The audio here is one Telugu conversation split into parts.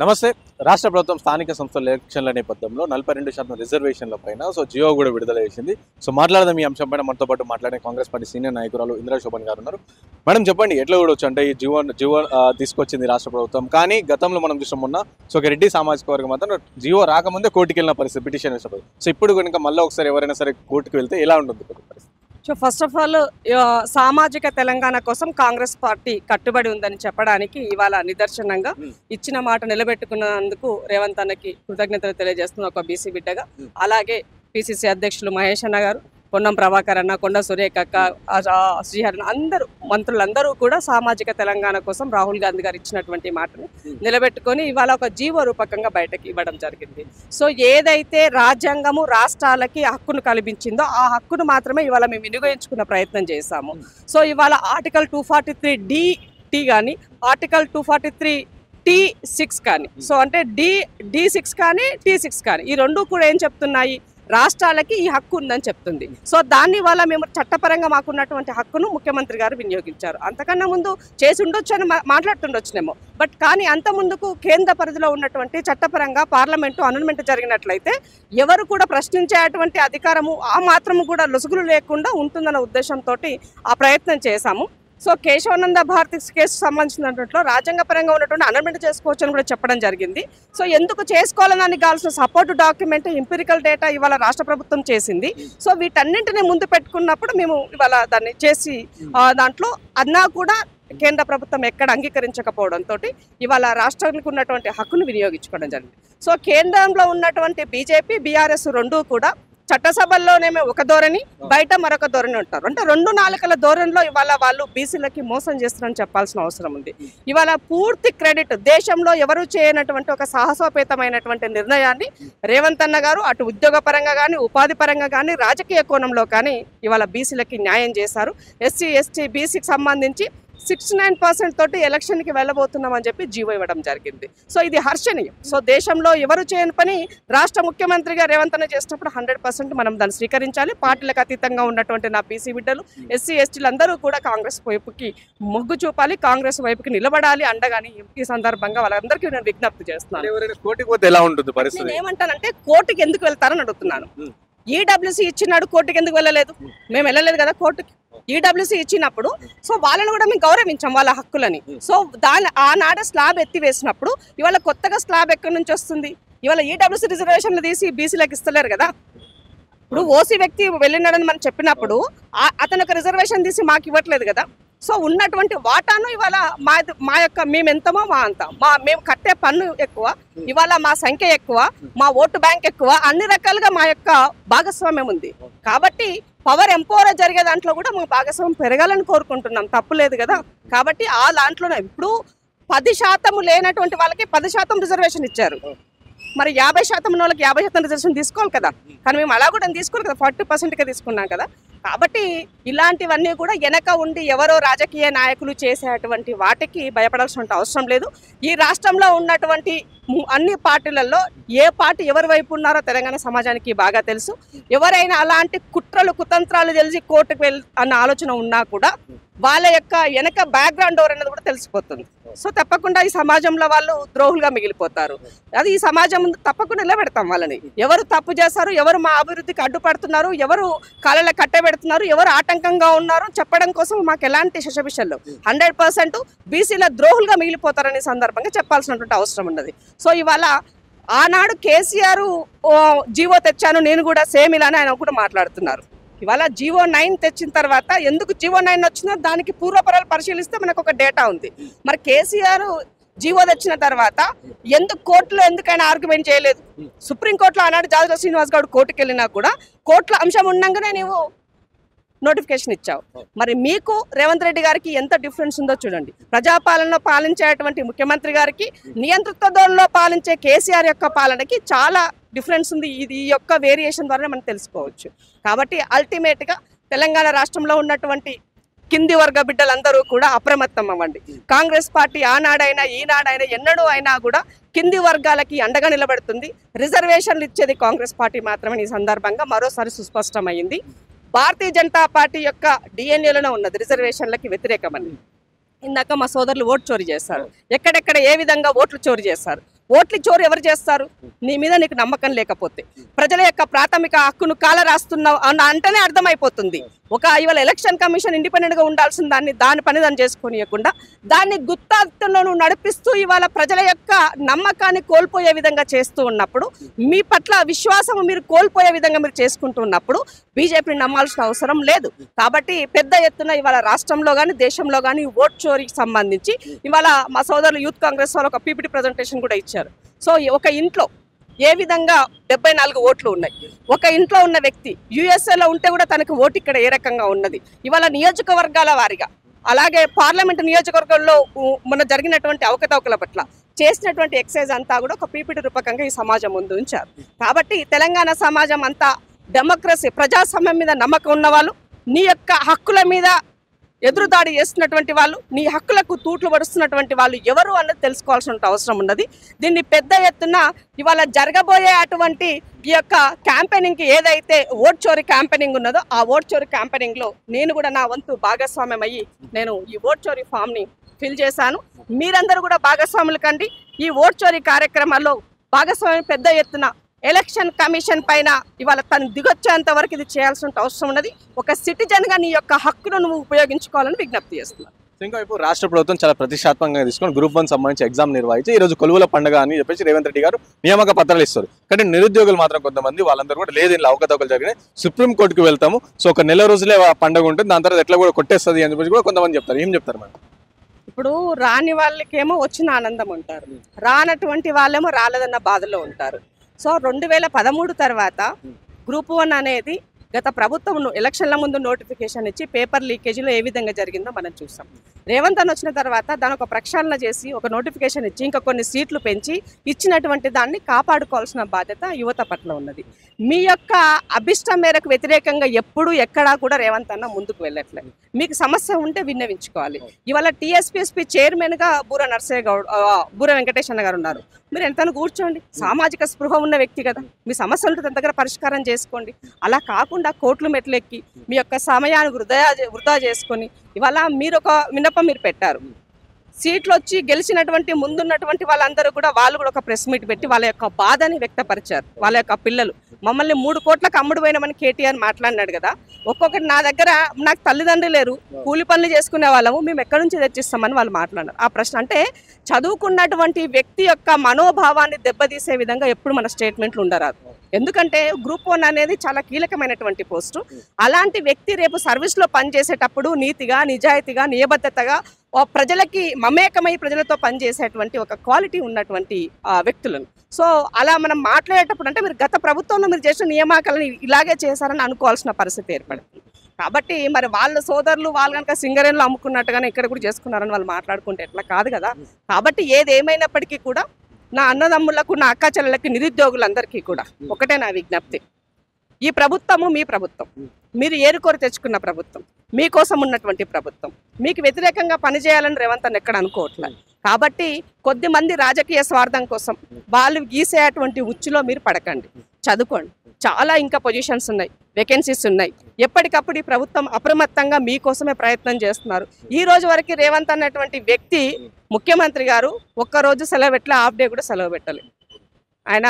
నమస్తే. రాష్ట్ర ప్రభుత్వం స్థానిక సంస్థల ఎలక్షన్ల నేపథ్యంలో 42% రిజర్వేషన్ల పైన జియో కూడా విడుదల చేసింది. మాట్లాడదాం ఈ అంశం పైన. మనతో పాటు మాట్లాడే కాంగ్రెస్ పార్టీ సీనియర్ నాయకురాలు ఇందిరా శోభన్ గారు ఉన్నారు. మేడం చెప్పండి, ఎట్లా చూడవచ్చు అంటే ఈ జియో తీసుకొచ్చింది రాష్ట్ర ప్రభుత్వం, కానీ గతంలో మనం చూసాం మొన్న ఒక రెడ్డి సామాజిక వర్గం మాత్రం జియో రాకముందే కోర్టుకు వెళ్ళిన పరిస్థితి, పిటిషన్ వేసినప్పుడు. ఇప్పుడు కనుక మళ్ళీ ఒకసారి ఎవరైనా సరే కోర్టుకు వెళ్తే ఎలా ఉంటుంది పరిస్థితి? ఫస్ట్ ఆఫ్ ఆల్ సామాజిక తెలంగాణ కోసం కాంగ్రెస్ పార్టీ కట్టుబడి ఉందని చెప్పడానికి ఇవాళ నిదర్శనంగా ఇచ్చిన మాట నిలబెట్టుకున్నందుకు రేవంత్ అన్నకి కృతజ్ఞతలు తెలియజేస్తున్న ఒక బీసీ బిడ్డగా. అలాగే పిసిసి అధ్యక్షులు మహేష్ అన్న గారు, పొన్నం ప్రభాకర్ అన్న, కొండ సురేఖ అక్క, శ్రీహరణ, అందరూ మంత్రులందరూ కూడా సామాజిక తెలంగాణ కోసం రాహుల్ గాంధీ గారు ఇచ్చినటువంటి మాటను నిలబెట్టుకొని ఇవాళ ఒక జీవో రూపకంగా బయటకి ఇవ్వడం జరిగింది. సో ఏదైతే రాజ్యాంగము రాష్ట్రాలకి హక్కును కల్పించిందో ఆ హక్కును మాత్రమే ఇవాళ మేము వినియోగించుకున్న ప్రయత్నం చేశాము. సో ఇవాళ ఆర్టికల్ 243D కానీ ఆర్టికల్ 243T6 కానీ, సో అంటే D6 కానీ T6 కానీ, ఈ రెండు కూడా ఏం చెప్తున్నాయి, రాష్ట్రాలకి ఈ హక్కు ఉందని చెప్తుంది. సో దాన్ని వల్ల మేము చట్టపరంగా మాకున్నటువంటి హక్కును ముఖ్యమంత్రి గారు వినియోగించారు. అంతకన్నా ముందు చేసి ఉండొచ్చు అని మాట్లాడుతుండొచ్చునేమో, బట్ కానీ అంత ముందుకు కేంద్ర పరిధిలో ఉన్నటువంటి చట్టపరంగా పార్లమెంటు అనౌన్మెంట్ జరిగినట్లయితే ఎవరు కూడా ప్రశ్నించేటువంటి అధికారము ఆ మాత్రము కూడా లొసుగులు లేకుండా ఉంటుందన్న ఉద్దేశంతో ఆ ప్రయత్నం చేశాము. సో కేశవానంద భారతి కేసు సంబంధించినట్లో రాజ్యాంగపరంగా ఉన్నటువంటి అనౌన్మెంట్ చేసుకోవచ్చు అని కూడా చెప్పడం జరిగింది. సో ఎందుకు చేసుకోవాలని దానికి కావాల్సిన సపోర్ట్ డాక్యుమెంట్, ఎంపిరికల్ డేటా ఇవాళ రాష్ట్ర ప్రభుత్వం చేసింది. సో వీటన్నింటినీ ముందు పెట్టుకున్నప్పుడు మేము ఇవాళ దాన్ని చేసి దాంట్లో అన్నా కూడా కేంద్ర ప్రభుత్వం ఎక్కడ అంగీకరించకపోవడంతో ఇవాళ రాష్ట్రానికి ఉన్నటువంటి హక్కును వినియోగించుకోవడం జరిగింది. సో కేంద్రంలో ఉన్నటువంటి బీజేపీ, బీఆర్ఎస్ రెండూ కూడా చట్టసభల్లోనేమో ఒక ధోరణి, బయట మరొక ధోరణి ఉంటారు. అంటే రెండు నాలుకల ధోరణిలో ఇవాళ వాళ్ళు బీసీలకి మోసం చేస్తున్నారని చెప్పాల్సిన అవసరం ఉంది. ఇవాళ పూర్తి క్రెడిట్ దేశంలో ఎవరు చేయనటువంటి ఒక సాహసోపేతమైనటువంటి నిర్ణయాన్ని రేవంత్ అన్న గారు అటు ఉద్యోగ పరంగా కానీ, ఉపాధి పరంగా కానీ, రాజకీయ కోణంలో కానీ ఇవాళ బీసీలకి న్యాయం చేశారు. ఎస్సీ, ఎస్టీ, బీసీకి సంబంధించి 69% తోటి ఎలక్షన్కి వెళ్ళబోతున్నామని చెప్పి జీవో ఇవ్వడం జరిగింది. సో ఇది హర్షణీయం. సో దేశంలో ఎవరు చేయని పని రాష్ట్ర ముఖ్యమంత్రిగా రేవంత్ అన్న చేసినప్పుడు 100% మనం దాన్ని స్వీకరించాలి. పార్టీలకు అతీతంగా ఉన్నటువంటి నా బీసీ బిడ్డలు, ఎస్సీ, ఎస్టీలు అందరూ కూడా కాంగ్రెస్ వైపుకి మొగ్గు చూపాలి, కాంగ్రెస్ వైపుకి నిలబడాలి అండగాని ఈ సందర్భంగా వాళ్ళందరికీ నేను విజ్ఞప్తి చేస్తున్నాను. కోర్టుకు పోతే ఎలా ఉంటుంది పరిస్థితి? నేను ఏమంటానంటే కోర్టుకి ఎందుకు వెళ్తారని అడుగుతున్నాను. ఈడబ్ల్యూసీ ఇచ్చినాడు, కోర్టుకి ఎందుకు వెళ్ళలేదు? మేము వెళ్ళలేదు కదా కోర్టుకి. ఈడబ్ల్యూసీ ఇచ్చినప్పుడు సో వాళ్ళని కూడా మేము గౌరవించాం, వాళ్ళ హక్కులని. సో ఆనాడే స్లాబ్ ఎత్తివేసినప్పుడు ఇవాళ కొత్తగా స్లాబ్ ఎక్కడి నుంచి వస్తుంది? ఇవాళ ఈడబ్ల్యూసీ రిజర్వేషన్లు తీసి బీసీలకు ఇస్తలేరు కదా. ఇప్పుడు ఓసీ వ్యక్తి వెళ్ళినాడని మనం చెప్పినప్పుడు అతను ఒక రిజర్వేషన్ తీసి మాకు ఇవ్వట్లేదు కదా. సో ఉన్నటువంటి వాటాను ఇవాళ మా యొక్క మేము ఎంతమో మా అంత, మేము కట్టే పన్ను ఎక్కువ, ఇవాళ మా సంఖ్య ఎక్కువ, మా ఓటు బ్యాంక్ ఎక్కువ, అన్ని రకాలుగా మా యొక్క భాగస్వామ్యం ఉంది. కాబట్టి పవర్ ఎంపవర్ జరిగే దాంట్లో కూడా మా భాగస్వామ్యం పెరగాలని కోరుకుంటున్నాం, తప్పులేదు కదా. కాబట్టి ఆ దాంట్లోనే ఇప్పుడు 10% లేనటువంటి వాళ్ళకి 10% రిజర్వేషన్ ఇచ్చారు. మరి 50% ఉన్న వాళ్ళకి 50% రిజర్వేషన్ తీసుకోవాలి కదా. కానీ మేము అలా కూడా తీసుకోవాలి కదా, 40%గా తీసుకున్నాం కదా. కాబట్టి ఇలాంటివన్నీ కూడా వెనక ఉండి ఎవరో రాజకీయ నాయకులు చేసేటువంటి వాటికి భయపడాల్సిన అవసరం లేదు. ఈ రాష్ట్రంలో ఉన్నటువంటి అన్ని పార్టీలలో ఏ పార్టీ ఎవరి వైపు ఉన్నారో తెలంగాణ సమాజానికి బాగా తెలుసు. ఎవరైనా అలాంటి కుట్రలు కుతంత్రాలు తెలిసి కోర్టుకు అన్న ఆలోచన ఉన్నా కూడా వాళ్ళ యొక్క వెనక బ్యాక్గ్రౌండ్ ఎవరన్నది కూడా తెలిసిపోతుంది. సో తప్పకుండా ఈ సమాజంలో వాళ్ళు ద్రోహులుగా మిగిలిపోతారు. అది ఈ సమాజం ముందు తప్పకుండా నిలబెడతాం వాళ్ళని. ఎవరు తప్పు చేస్తారు, ఎవరు మా అభివృద్ధికి అడ్డుపడుతున్నారు, ఎవరు కాళ్ళ కట్టబెడుతున్నారు, ఎవరు ఆటంకంగా ఉన్నారు చెప్పడం కోసం మాకు ఎలాంటి శశబిషలు 100% బీసీల ద్రోహులుగా మిగిలిపోతారనే సందర్భంగా చెప్పాల్సినటువంటి అవసరం ఉన్నది. సో ఇవాళ ఆనాడు కేసీఆర్ జీవో తెచ్చాను నేను కూడా సేమ్ ఇలానే ఆయన కూడా మాట్లాడుతున్నారు. ఇవాళ జీవో 9 తెచ్చిన తర్వాత ఎందుకు జీవో 9 వచ్చిందో దానికి పూర్వపరాలు పరిశీలిస్తే మనకు ఒక డేటా ఉంది. మరి కేసీఆర్ జీవో తెచ్చిన తర్వాత ఎందుకు కోర్టులో ఎందుకైనా ఆర్గ్యుమెంట్ చేయలేదు? సుప్రీంకోర్టులో ఆనాడు జాజుల శ్రీనివాస్ గౌడ్ కోర్టుకు వెళ్ళినా కూడా కోర్టులో అంశం ఉండగానే నీవు నోటిఫికేషన్ ఇచ్చావు. మరి మీకు రేవంత్ రెడ్డి గారికి ఎంత డిఫరెన్స్ ఉందో చూడండి. ప్రజాపాలనలో పాలించేటువంటి ముఖ్యమంత్రి గారికి నియంతృత్వ ధోరణిలో పాలించే కేసీఆర్ యొక్క పాలనకి చాలా డిఫరెన్స్ ఉంది. ఇది ఈ యొక్క వేరియేషన్ ద్వారా మనం తెలుసుకోవచ్చు. కాబట్టి అల్టిమేట్గా తెలంగాణ రాష్ట్రంలో ఉన్నటువంటి కింది వర్గ బిడ్డలందరూ కూడా అప్రమత్తం అవ్వండి. కాంగ్రెస్ పార్టీ ఆనాడైనా ఈనాడైనా ఎన్నడూ అయినా కూడా కింది వర్గాలకి అండగా నిలబడుతుంది. రిజర్వేషన్లు ఇచ్చేది కాంగ్రెస్ పార్టీ మాత్రమే. ఈ సందర్భంగా మరోసారి సుస్పష్టమైంది. భారతీయ జనతా పార్టీ యొక్క డిఎన్ఏలోనే ఉన్నది రిజర్వేషన్లకి వ్యతిరేకమని. ఇందాక మా సోదరులు ఓటు చోరీ చేస్తారు, ఎక్కడెక్కడ ఏ విధంగా ఓట్లు చోరీ చేస్తారు. ఓట్ల చోరు ఎవరు చేస్తారు? నీ మీద నీకు నమ్మకం లేకపోతే, ప్రజల యొక్క ప్రాథమిక హక్కును కాల రాస్తున్నావు అంటేనే అర్థమైపోతుంది. ఇవాళ ఎలక్షన్ కమిషన్ ఇండిపెండెంట్ గా ఉండాల్సిన దాని పని దాన్ని చేసుకోనియకుండా దాన్ని గుత్తాత్తులో నడిపిస్తూ ఇవాళ ప్రజల యొక్క నమ్మకాన్ని కోల్పోయే విధంగా చేస్తూ ఉన్నప్పుడు, మీ పట్ల విశ్వాసం మీరు కోల్పోయే విధంగా మీరు చేసుకుంటూ ఉన్నప్పుడు బీజేపీని నమ్మాల్సిన అవసరం లేదు. కాబట్టి పెద్ద ఎత్తున ఇవాళ రాష్ట్రంలో కానీ దేశంలో కానీ ఓట్ చోరీకి సంబంధించి ఇవాళ మా సోదరులు యూత్ కాంగ్రెస్ వాళ్ళు ఒక పీపీటీ ప్రజెంటేషన్ కూడా ఇచ్చారు. సో ఒక ఇంట్లో ఏ విధంగా 74 ఓట్లు ఉన్నాయి. ఒక ఇంట్లో ఉన్న వ్యక్తి యుఎస్ఏలో ఉంటే కూడా తనకు ఓటు ఇక్కడ ఏ రకంగా ఉన్నది. ఇవాళ నియోజకవర్గాల వారిగా, అలాగే పార్లమెంట్ నియోజకవర్గంలో మొన్న జరిగినటువంటి అవకతవకల పట్ల చేసినటువంటి ఎక్సైజ్ అంతా కూడా ఒక పీపీటీ రూపకంగా ఈ సమాజం ముందు ఉంచారు. కాబట్టి తెలంగాణ సమాజం అంతా డెమోక్రసీ, ప్రజాస్వామ్యం మీద నమ్మకం ఉన్నవాళ్ళు, నీ యొక్క హక్కుల మీద ఎదురుదాడి చేస్తున్నటువంటి వాళ్ళు, నీ హక్కులకు తూట్లు పడుస్తున్నటువంటి వాళ్ళు ఎవరు అన్నది తెలుసుకోవాల్సిన అవసరం ఉన్నది. దీన్ని పెద్ద ఎత్తున ఇవాళ జరగబోయే అటువంటి ఈ యొక్క క్యాంపెయినింగ్కి ఏదైతే ఓట్ చోరీ క్యాంపెయినింగ్ ఉన్నదో ఆ ఓట్ చోరీ క్యాంపెయినింగ్లో నేను కూడా నా వంతు భాగస్వామ్యం అయ్యి నేను ఈ ఓట్ చోరీ ఫామ్ని ఫిల్ చేశాను. మీరందరూ కూడా భాగస్వాములు కండి. ఈ ఓట్ చోరీ కార్యక్రమాల్లో భాగస్వామ్యం పెద్ద ఎత్తున ఎలక్షన్ కమిషన్ పైన ఇవాళ తను దిగొచ్చేంత వరకు ఇది చేయాల్సిన అవసరం ఉన్నది. ఒక సిటిజన్ గా నీ యొక్క హక్కును నువ్వు ఉపయోగించుకోవాలని విజ్ఞప్తి చేస్తున్నాను. ఇంకోవైపు రాష్ట్ర ప్రభుత్వం చాలా ప్రతిష్టాత్మకంగా తీసుకొని గ్రూప్ 1 సంబంధించి ఎగ్జామ్ నిర్వహించి ఈ రోజు కొలువుల పండుగ అని చెప్పేసి రేవంత్ రెడ్డి గారు నియామక పత్రాలు ఇస్తారు. కానీ నిరుద్యోగులు మాత్రం కొంతమంది వాళ్ళందరూ కూడా లేదు, ఇలా అవకతవకలు జరిగినాయి, సుప్రీంకోర్టుకు వెళ్తాము, సో ఒక నెల రోజులే పండుగ ఉంటుంది, దాని తర్వాత ఎట్లా కూడా కొట్టేస్తుంది అని చెప్పేసి కూడా కొంతమంది చెప్తారు. ఏం చెప్తారు మేడం? ఇప్పుడు రాని వాళ్ళకేమో వచ్చిన ఆనందం ఉంటారు, రానటువంటి వాళ్ళేమో రాలేదన్న బాధలో ఉంటారు. సో 2013 తర్వాత గ్రూప్ 1 అనేది గత ప్రభుత్వం ఎలక్షన్ల ముందు నోటిఫికేషన్ ఇచ్చి పేపర్ లీకేజీలో ఏ విధంగా జరిగిందో మనం చూసాం. రేవంత్ అని వచ్చిన తర్వాత దాని ఒక ప్రక్షాళన చేసి ఒక నోటిఫికేషన్ ఇచ్చి ఇంకా కొన్ని సీట్లు పెంచి ఇచ్చినటువంటి దాన్ని కాపాడుకోవాల్సిన బాధ్యత యువత పట్ల ఉన్నది. మీ యొక్క అభిష్టం మేరకు వ్యతిరేకంగా ఎప్పుడు ఎక్కడా కూడా రేవంత్ అన్న ముందుకు వెళ్ళట్లేదు. మీకు సమస్య ఉంటే విన్నవించుకోవాలి. ఇవాళ టీఎస్పీఎస్పీ చైర్మన్గా బూర వెంకటేశ్వర గారు ఉన్నారు. మీరు ఎంతను కూర్చోండి, సామాజిక స్పృహ ఉన్న వ్యక్తి కదా, మీ సమస్యలు తన దగ్గర పరిష్కారం చేసుకోండి. అలా కాకుండా కోట్లు మెట్లెక్కి మీ యొక్క సమయాన్ని వృధా చేసుకొని ఇవాళ మీరు ఒక విన్నపం మీరు పెట్టారు. సీట్లు వచ్చి గెలిచినటువంటి ముందున్నటువంటి వాళ్ళందరూ కూడా వాళ్ళు కూడా ఒక ప్రెస్ మీట్ పెట్టి వాళ్ళ యొక్క బాధని వ్యక్తపరిచారు. వాళ్ళ యొక్క పిల్లలు మమ్మల్ని 3 కోట్లకు అమ్ముడు పోయినామని కేటీఆర్ మాట్లాడినాడు కదా. ఒక్కొక్కటి నాకు తల్లిదండ్రులు లేరు, కూలి పనులు చేసుకునే వాళ్ళము, మేము ఎక్కడి నుంచి తెచ్చిస్తామని వాళ్ళు మాట్లాడారు. ఆ ప్రశ్న అంటే చదువుకున్నటువంటి వ్యక్తి యొక్క మనోభావాన్ని దెబ్బతీసే విధంగా ఎప్పుడు మన స్టేట్మెంట్లు ఉండరాదు. ఎందుకంటే గ్రూప్ 1 అనేది చాలా కీలకమైనటువంటి పోస్టు. అలాంటి వ్యక్తి రేపు సర్వీస్లో పనిచేసేటప్పుడు నీతిగా, నిజాయితీగా, నియబద్ధతగా ప్రజలకి మమేకమై ప్రజలతో పనిచేసేటువంటి ఒక క్వాలిటీ ఉన్నటువంటి వ్యక్తులను. సో అలా మనం మాట్లాడేటప్పుడు అంటే మీరు గత ప్రభుత్వంలో మీరు చేసిన నియామకాలను ఇలాగే చేశారని అనుకోవాల్సిన పరిస్థితి ఏర్పడుతుంది. కాబట్టి మరి వాళ్ళ సోదరులు వాళ్ళు కనుక సింగరేణిలో అమ్ముకున్నట్టుగానే ఇక్కడ కూడా చేసుకున్నారని వాళ్ళు మాట్లాడుకుంటే ఎట్లా కాదు కదా. కాబట్టి ఏదేమైనప్పటికీ కూడా నా అన్నదమ్ములకు, నా అక్క చెల్లెలకి, నిరుద్యోగులందరికీ కూడా ఒకటే నా విజ్ఞప్తి. ఈ ప్రభుత్వము మీ ప్రభుత్వం, మీరు ఏరుకోరి తెచ్చుకున్న ప్రభుత్వం, మీకోసం ఉన్నటువంటి ప్రభుత్వం. మీకు వ్యతిరేకంగా పనిచేయాలని రేవంత్ అన్న ఎక్కడ అనుకోవట్లేదు. కాబట్టి కొద్దిమంది రాజకీయ స్వార్థం కోసం వాళ్ళు గీసేటువంటి ఉచ్చులో మీరు పడకండి, చదువుకోండి. చాలా ఇంకా పొజిషన్స్ ఉన్నాయి, వేకెన్సీస్ ఉన్నాయి. ఎప్పటికప్పుడు ఈ ప్రభుత్వం అప్రమత్తంగా మీకోసమే ప్రయత్నం చేస్తున్నారు. ఈ రోజు వరకు రేవంత్ అన్నటువంటి వ్యక్తి ముఖ్యమంత్రి గారు ఒక్కరోజు సెలవు పెట్టలే, హాఫ్ డే కూడా సెలవు పెట్టలేదు. ఆయన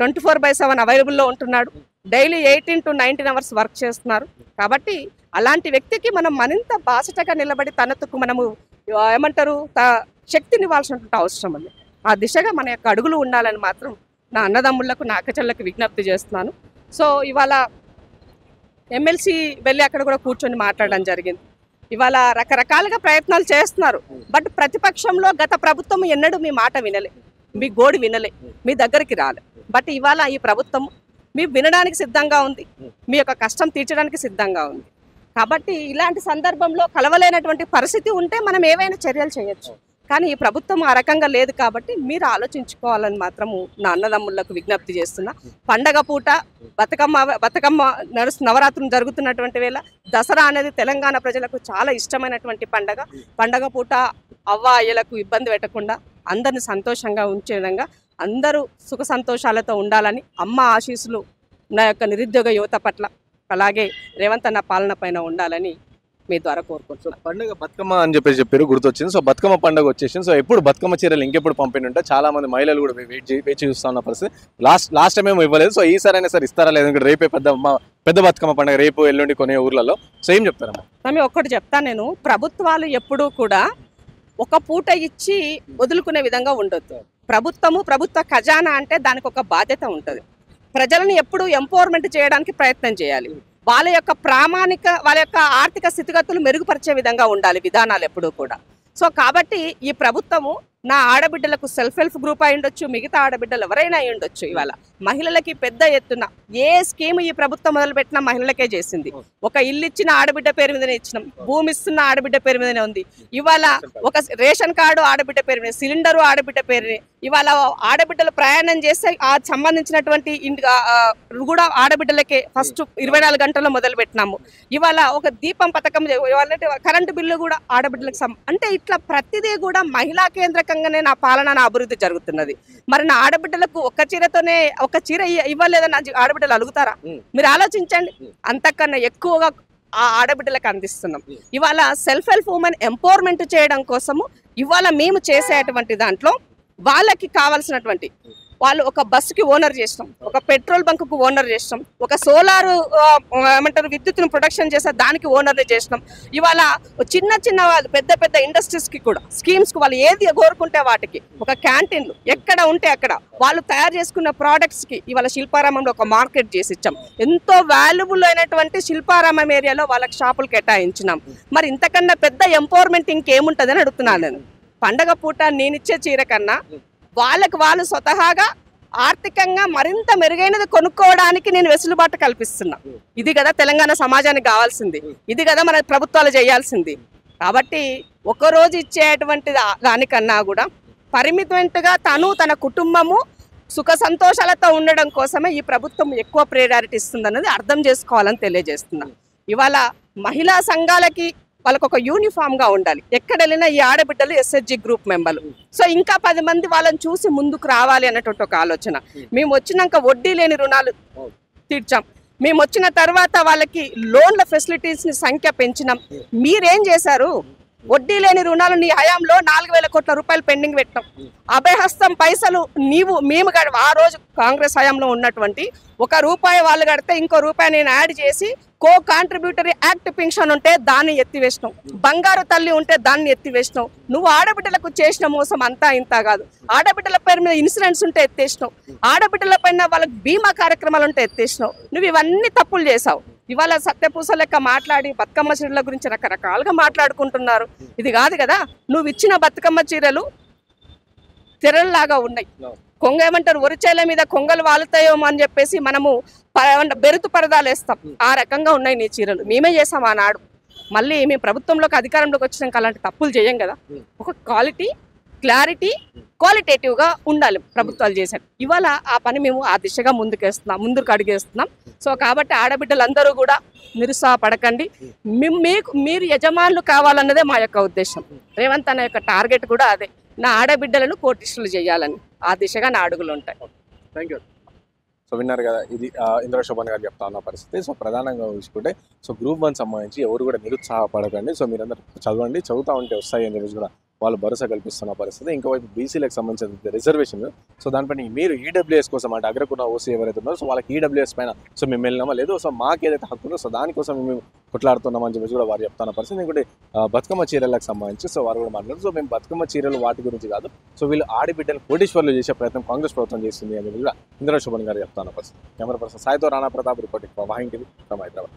24/7 అవైలబుల్లో ఉంటున్నాడు. డైలీ 18 to 19 hours వర్క్ చేస్తున్నారు. కాబట్టి అలాంటి వ్యక్తికి మనం మరింత బాసటగా నిలబడి తనకు మనము ఏమంటారు శక్తిని ఇవ్వాల్సినటువంటి అవసరం ఉంది. ఆ దిశగా మన యొక్క అడుగులు ఉండాలని మాత్రం నా అన్నదమ్ముళ్లకు, నా అక్కచెళ్ళకి విజ్ఞప్తి చేస్తున్నాను. సో ఇవాళ ఎమ్మెల్సీ వెళ్ళి అక్కడ కూడా కూర్చొని మాట్లాడడం జరిగింది. ఇవాళ రకరకాలుగా ప్రయత్నాలు చేస్తున్నారు. బట్ ప్రతిపక్షంలో గత ప్రభుత్వం ఎన్నడూ మీ మాట వినలే, మీ గోడు వినలే, మీ దగ్గరికి రాలే. బట్ ఇవాళ ఈ ప్రభుత్వం మీ వినడానికి సిద్ధంగా ఉంది, మీ యొక్క కష్టం తీర్చడానికి సిద్ధంగా ఉంది. కాబట్టి ఇలాంటి సందర్భంలో కలవలేనటువంటి పరిస్థితి ఉంటే మనం ఏవైనా చర్యలు చేయొచ్చు. కానీ ఈ ప్రభుత్వం ఆ రకంగా లేదు. కాబట్టి మీరు ఆలోచించుకోవాలని మాత్రము నా అన్నదమ్ములకు విజ్ఞప్తి చేస్తున్నా. పండగ పూట బతుకమ్మ నవరాత్రులు జరుగుతున్నటువంటి వేళ దసరా అనేది తెలంగాణ ప్రజలకు చాలా ఇష్టమైనటువంటి పండగ. పండగ పూట అవ్వ అయ్యలకు ఇబ్బంది పెట్టకుండా అందరిని సంతోషంగా ఉంచే విధంగా అందరూ సుఖ సంతోషాలతో ఉండాలని అమ్మ ఆశీస్సులు నా యొక్క నిరుద్యోగ యువత పట్ల, అలాగే రేవంత్ అన్న పాలన పైన ఉండాలని మీ ద్వారా కోరుకుంటున్నాను. పండుగ బతుకమ్మ అని చెప్పారు, గుర్తొచ్చింది. సో బతుకమ్మ పండుగ వచ్చేసింది. సో ఎప్పుడు బతుకమ్మ చీరలు ఇంకెప్పుడు పంపిణీ ఉంటే చాలా మంది మహిళలు కూడా వేచి చూస్తా ఉన్న పరిస్థితి. లాస్ట్ టైం ఏమో ఇవ్వలేదు. సో ఈసారి అయినా సరే ఇస్తారా లేదా? రేపే పెద్ద బతుకమ్మ పండుగ, రేపు ఎల్లుండి కొనే ఊర్లలో. సో ఏం చెప్తారమ్మా? మేము ఒక్కటి చెప్తాను, నేను ప్రభుత్వాలు ఎప్పుడూ కూడా ఒక పూట ఇచ్చి వదులుకునే విధంగా ఉండొద్దు. ప్రభుత్వ ఖజానా అంటే దానికి ఒక బాధ్యత ఉంటుంది. ప్రజలను ఎప్పుడు ఎంపవర్మెంట్ చేయడానికి ప్రయత్నం చేయాలి. వాళ్ళ యొక్క ఆర్థిక స్థితిగతులు మెరుగుపరిచే విధంగా ఉండాలి విధానాలు ఎప్పుడూ కూడా. సో కాబట్టి ఈ ప్రభుత్వము నా ఆడబిడ్డలకు సెల్ఫ్ హెల్ప్ గ్రూప్ అయి ఉండొచ్చు, మిగతా ఆడబిడ్డలు ఎవరైనా అయి ఉండొచ్చు, ఇవాళ మహిళలకి పెద్ద ఎత్తున ఏ స్కీమ్ ఈ ప్రభుత్వం మొదలుపెట్టినా మహిళలకే చేసింది. ఒక ఇల్లు ఇచ్చిన ఆడబిడ్డ పేరు మీదనే ఇచ్చినాం, భూమి ఇస్తున్న ఆడబిడ్డ పేరు మీదనే ఉంది. ఇవాళ ఒక రేషన్ కార్డు ఆడబిడ్డ పేరు మీద, సిలిండరు ఆడబిడ్డ పేరుని. ఇవాళ ఆడబిడ్డలు ప్రయాణం చేస్తే ఆ సంబంధించినటువంటి కూడా ఆడబిడ్డలకే ఫస్ట్ 24 గంటల్లో మొదలు పెట్టినాము. ఇవాళ ఒక దీపం పథకం, కరెంటు బిల్లు కూడా ఆడబిడ్డలకు అంటే ఇట్లా ప్రతిదీ కూడా మహిళా కేంద్రకంగానే నా పాలన, నా అభివృద్ధి జరుగుతున్నది. మరి నా ఆడబిడ్డలకు ఒక చీర ఇవ్వలేదని ఆడబిడ్డలు అడుగుతారా? మీరు ఆలోచించండి. అంతకన్నా ఎక్కువగా ఆ ఆడబిడ్డలకు అందిస్తున్నాం. ఇవాళ సెల్ఫ్ హెల్ప్ ఉమెన్ ఎంపవర్మెంట్ చేయడం కోసము ఇవాళ మేము చేసేటువంటి దాంట్లో వాళ్ళకి కావాల్సినటువంటి వాళ్ళు ఒక బస్సుకి ఓనర్ చేసినాం, ఒక పెట్రోల్ బంకుకు ఓనర్ చేసినాం, ఒక సోలార్ విద్యుత్తును ప్రొడక్షన్ చేసే దానికి ఓనర్ని చేసినాం. ఇవాళ చిన్న వాళ్ళు పెద్ద ఇండస్ట్రీస్కి కూడా స్కీమ్స్కి వాళ్ళు ఏది కోరుకుంటే వాటికి ఒక క్యాంటీన్లు ఎక్కడ ఉంటే అక్కడ వాళ్ళు తయారు చేసుకున్న ప్రోడక్ట్స్కి ఇవాళ శిల్పారామంలో ఒక మార్కెట్ చేసి ఇచ్చాం. ఎంతో వాల్యుబుల్ అయినటువంటి శిల్పారామం ఏరియాలో వాళ్ళకి షాపులు కేటాయించినాం. మరి ఇంతకన్నా పెద్ద ఎంపవర్మెంట్ ఇంకేముంటుందని అడుగుతున్నాను నేను. పండగ పూట నేనిచ్చే చీర కన్నా వాళ్ళు స్వతహాగా ఆర్థికంగా మరింత మెరుగైనది కొనుక్కోవడానికి నేను వెసులుబాటు కల్పిస్తున్నా. ఇది కదా తెలంగాణ సమాజానికి కావాల్సింది, ఇది కదా మన ప్రభుత్వాలు చేయాల్సింది. కాబట్టి ఒకరోజు ఇచ్చేటువంటి దానికన్నా కూడా పరిమితమైనట్టుగా తన కుటుంబము సుఖ సంతోషాలతో ఉండడం కోసమే ఈ ప్రభుత్వం ఎక్కువ ప్రయారిటీ ఇస్తుందన్నది అర్థం చేసుకోవాలని తెలియజేస్తున్నా. ఇవాళ మహిళా సంఘాలకి వాళ్ళకు ఒక యూనిఫామ్ గా ఉండాలి. ఎక్కడ వెళ్ళినా ఈ ఆడబిడ్డలు SHG గ్రూప్ మెంబర్లు. సో ఇంకా 10 మంది వాళ్ళని చూసి ముందుకు రావాలి అన్నటువంటి ఒక ఆలోచన. మేము వచ్చినాక వడ్డీ లేని రుణాలు తీర్చాం. మేము వచ్చిన తర్వాత వాళ్ళకి లోన్ల ఫెసిలిటీస్ ని సంఖ్య పెంచినాం. మీరేం చేశారు? వడ్డీ లేని రుణాలు నీ హయాంలో 4,000 కోట్ల రూపాయలు పెండింగ్ పెట్టాం. అభయహస్తం పైసలు మేము ఆ రోజు కాంగ్రెస్ హయాంలో ఉన్నటువంటి ₹1 వాళ్ళు కడితే ఇంకో రూపాయి నేను యాడ్ చేసి కాంట్రిబ్యూటరీ యాక్ట్ పెన్షన్ ఉంటే దాన్ని ఎత్తివేసినావు, బంగారు తల్లి ఉంటే దాన్ని ఎత్తివేసినావు. నువ్వు ఆడబిడ్డలకు చేసిన మోసం అంతా ఇంత కాదు. ఆడబిడ్డల పేరు మీద ఇన్సూరెన్స్ ఉంటే ఎత్తేసినావు, ఆడబిడ్డల పైన వాళ్ళకి బీమా కార్యక్రమాలు ఉంటే ఎత్తేసినావు. నువ్వు ఇవన్నీ తప్పులు చేసావు. ఇవాళ సత్యపూస లెక్క మాట్లాడి బతుకమ్మ చీరల గురించి రకరకాలుగా మాట్లాడుకుంటున్నారు. ఇది కాదు కదా. నువ్వు ఇచ్చిన బతుకమ్మ చీరలు తెరల్లాగా ఉన్నాయి. కొంగ ఏమంటారు, ఒరిచేల మీద కొంగలు వాలుతాయేమో అని చెప్పేసి మనము బెరుతు పరదాలు వేస్తాం. ఆ రకంగా ఉన్నాయి నీ చీరలు. మేమే చేసాం ఆనాడు. మళ్ళీ మేము ప్రభుత్వంలోకి అధికారంలోకి వచ్చినాక అలాంటి తప్పులు చేయం కదా. ఒక క్వాలిటేటివ్ గా ఉండాలి ప్రభుత్వాలు చేశారు. ఇవాళ ఆ పని మేము ఆ దిశగా ముందుకు అడిగేస్తున్నాం. సో కాబట్టి ఆడబిడ్డలందరూ కూడా నిరుత్సాహపడకండి. మీరు యజమానులు కావాలన్నదే మా యొక్క ఉద్దేశం. రేవంత్ అనే యొక్క టార్గెట్ కూడా అదే, నా ఆడబిడ్డలను కోటిస్టులు చేయాలని. ఆ దిశగా నా అడుగులు ఉంటాయి. Thank you. సో విన్నారు కదా, ఇది ఇంద్ర శోభన్ గారు చెప్తా ఉన్న పరిస్థితి. సో ప్రధానంగా చూసుకుంటే గ్రూప్ 1 సంబంధించి ఎవరు కూడా నిరుత్సాహపడకండి. సో మీరందరూ చదవండి, చదువుతూ ఉంటే వస్తాయి అని చెప్పేసి కూడా వాళ్ళు భరోసా కల్పిస్తున్న పరిస్థితి. ఇంకోవైపు బీసీలకు సంబంధించిన రిజర్వేషన్, సో దానిపైన మీరు ఈడబ్ల్యూఎస్ కోసం అంటే అగ్రకున్న ఓసీ ఎవరైతే ఉన్నారో సో వాళ్ళకి ఈడబ్ల్యూఎస్ పైన సో మేము వెళ్ళినామా లేదు, సో మాకు ఏదైతే హక్కు ఉందో సో దానికోసం మేము కొట్లాడుతున్నామని చెప్పేసి కూడా వారు చెప్తున్న పరిస్థితి. ఇంకోటి బతుకమ్మ చీరలకు సంబంధించి సో వారు కూడా మాట్లాడారు. సో మేము బతుకమ్మ చీరలు వాటి గురించి కాదు, సో వీళ్ళు ఆడబిడ్డలు కోటీశ్వర్లు చేసే ప్రయత్నం కాంగ్రెస్ ప్రభుత్వం చేస్తుంది అని కూడా ఇంద్ర శోభన్ గారు చెప్తున్న పరిస్థితి. కెమెరా పర్సన్ సాయితో రాణా ప్రతాప్ రిపోర్టింగ్ వాహింగ్ టీవీ ఫ్రమ్ హైదరాబాద్.